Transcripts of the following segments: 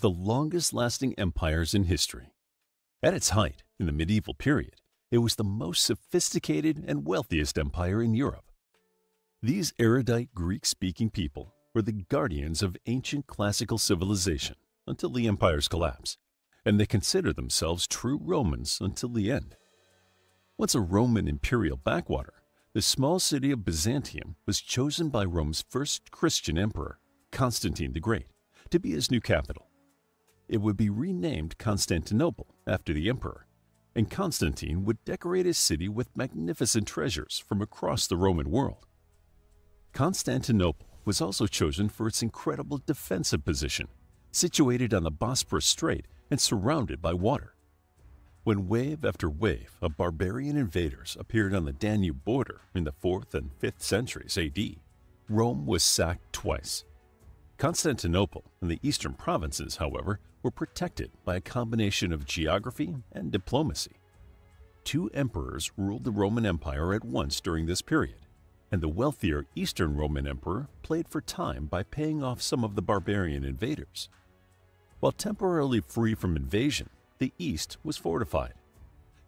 the longest-lasting empires in history. At its height, in the medieval period, it was the most sophisticated and wealthiest empire in Europe. These erudite Greek-speaking people were the guardians of ancient classical civilization until the empire's collapse, and they considered themselves true Romans until the end. Once a Roman imperial backwater, the small city of Byzantium was chosen by Rome's first Christian emperor, Constantine the Great, to be his new capital. It would be renamed Constantinople after the emperor, and Constantine would decorate his city with magnificent treasures from across the Roman world. Constantinople was also chosen for its incredible defensive position, situated on the Bosporus Strait and surrounded by water. When wave after wave of barbarian invaders appeared on the Danube border in the 4th and 5th centuries AD, Rome was sacked twice. Constantinople and the eastern provinces, however, were protected by a combination of geography and diplomacy. Two emperors ruled the Roman Empire at once during this period, and the wealthier Eastern Roman Emperor played for time by paying off some of the barbarian invaders. While temporarily free from invasion, the East was fortified.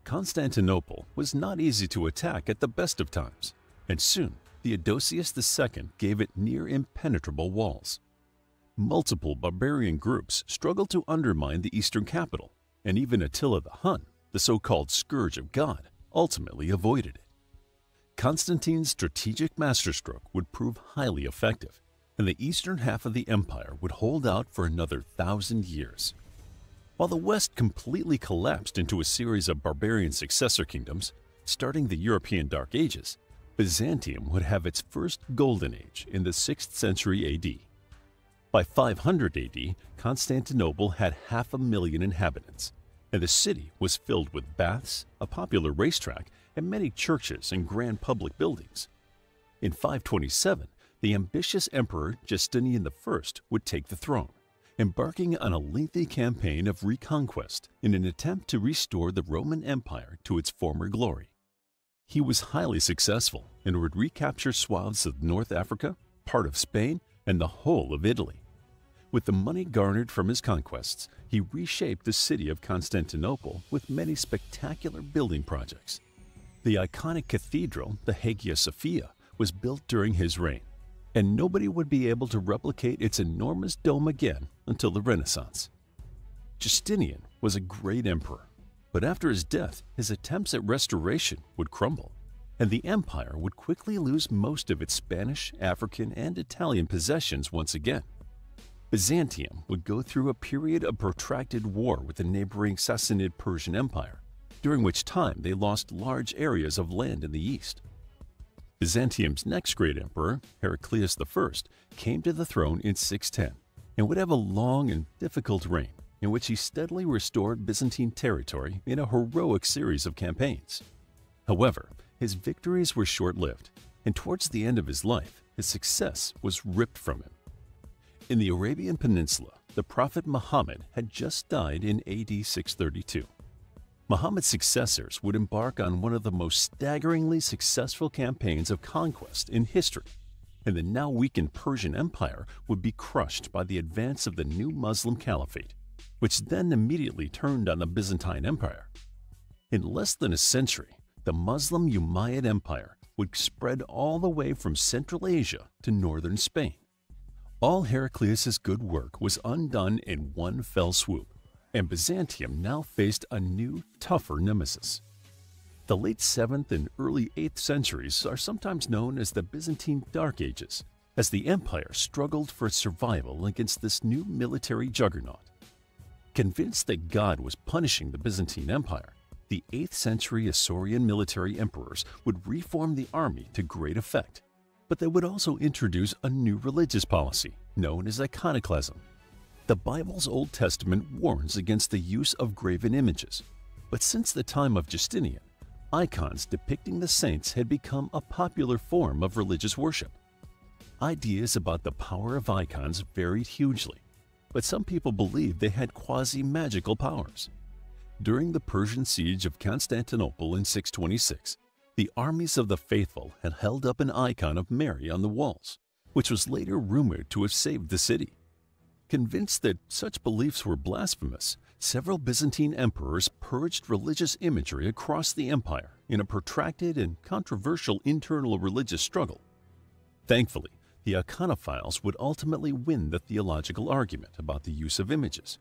Constantinople was not easy to attack at the best of times, and soon Theodosius II gave it near impenetrable walls. Multiple barbarian groups struggled to undermine the eastern capital, and even Attila the Hun, the so-called Scourge of God, ultimately avoided it. Constantine's strategic masterstroke would prove highly effective, and the eastern half of the empire would hold out for another 1,000 years. While the West completely collapsed into a series of barbarian successor kingdoms, starting the European Dark Ages, Byzantium would have its first golden age in the 6th century AD. By 500 AD, Constantinople had 500,000 inhabitants, and the city was filled with baths, a popular racetrack, and many churches and grand public buildings. In 527, the ambitious Emperor Justinian I would take the throne, embarking on a lengthy campaign of reconquest in an attempt to restore the Roman Empire to its former glory. He was highly successful and would recapture swaths of North Africa, part of Spain, and the whole of Italy. With the money garnered from his conquests, he reshaped the city of Constantinople with many spectacular building projects. The iconic cathedral, the Hagia Sophia, was built during his reign, and nobody would be able to replicate its enormous dome again until the Renaissance. Justinian was a great emperor, but after his death, his attempts at restoration would crumble, and the empire would quickly lose most of its Spanish, African, and Italian possessions once again. Byzantium would go through a period of protracted war with the neighboring Sassanid Persian Empire, during which time they lost large areas of land in the east. Byzantium's next great emperor, Heraclius I, came to the throne in 610 and would have a long and difficult reign in which he steadily restored Byzantine territory in a heroic series of campaigns. However, his victories were short-lived, and towards the end of his life, his success was ripped from him. In the Arabian Peninsula, the Prophet Muhammad had just died in AD 632. Muhammad's successors would embark on one of the most staggeringly successful campaigns of conquest in history, and the now weakened Persian Empire would be crushed by the advance of the new Muslim Caliphate, which then immediately turned on the Byzantine Empire. In less than a century, the Muslim Umayyad Empire would spread all the way from Central Asia to northern Spain. All Heraclius' good work was undone in one fell swoop, and Byzantium now faced a new, tougher nemesis. The late 7th and early 8th centuries are sometimes known as the Byzantine Dark Ages, as the empire struggled for its survival against this new military juggernaut. Convinced that God was punishing the Byzantine Empire, the 8th century Isaurian military emperors would reform the army to great effect, but they would also introduce a new religious policy known as iconoclasm. The Bible's Old Testament warns against the use of graven images, but since the time of Justinian, icons depicting the saints had become a popular form of religious worship. Ideas about the power of icons varied hugely, but some people believed they had quasi-magical powers. During the Persian siege of Constantinople in 626, the armies of the faithful had held up an icon of Mary on the walls, which was later rumored to have saved the city. Convinced that such beliefs were blasphemous, several Byzantine emperors purged religious imagery across the empire in a protracted and controversial internal religious struggle. Thankfully, the iconophiles would ultimately win the theological argument about the use of images.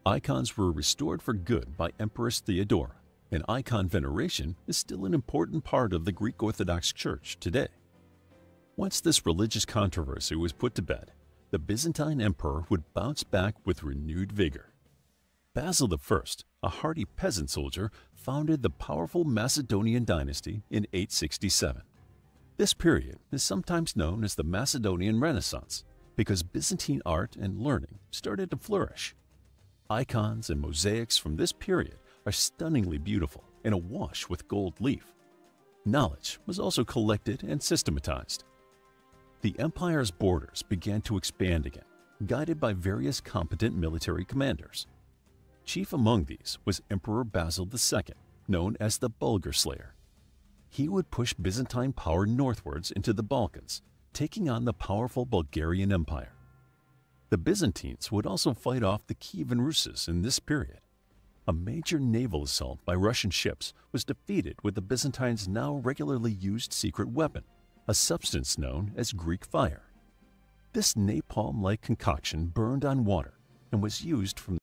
Icons were restored for good by Empress Theodora, and icon veneration is still an important part of the Greek Orthodox Church today. Once this religious controversy was put to bed, the Byzantine emperor would bounce back with renewed vigor. Basil I, a hardy peasant soldier, founded the powerful Macedonian dynasty in 867. This period is sometimes known as the Macedonian Renaissance because Byzantine art and learning started to flourish. Icons and mosaics from this period are stunningly beautiful and awash with gold leaf. Knowledge was also collected and systematized. The empire's borders began to expand again, guided by various competent military commanders. Chief among these was Emperor Basil II, known as the Bulgar Slayer. He would push Byzantine power northwards into the Balkans, taking on the powerful Bulgarian Empire. The Byzantines would also fight off the Kievan Rus in this period. A major naval assault by Russian ships was defeated with the Byzantines' now regularly used secret weapon, a substance known as Greek fire. This napalm-like concoction burned on water and was used from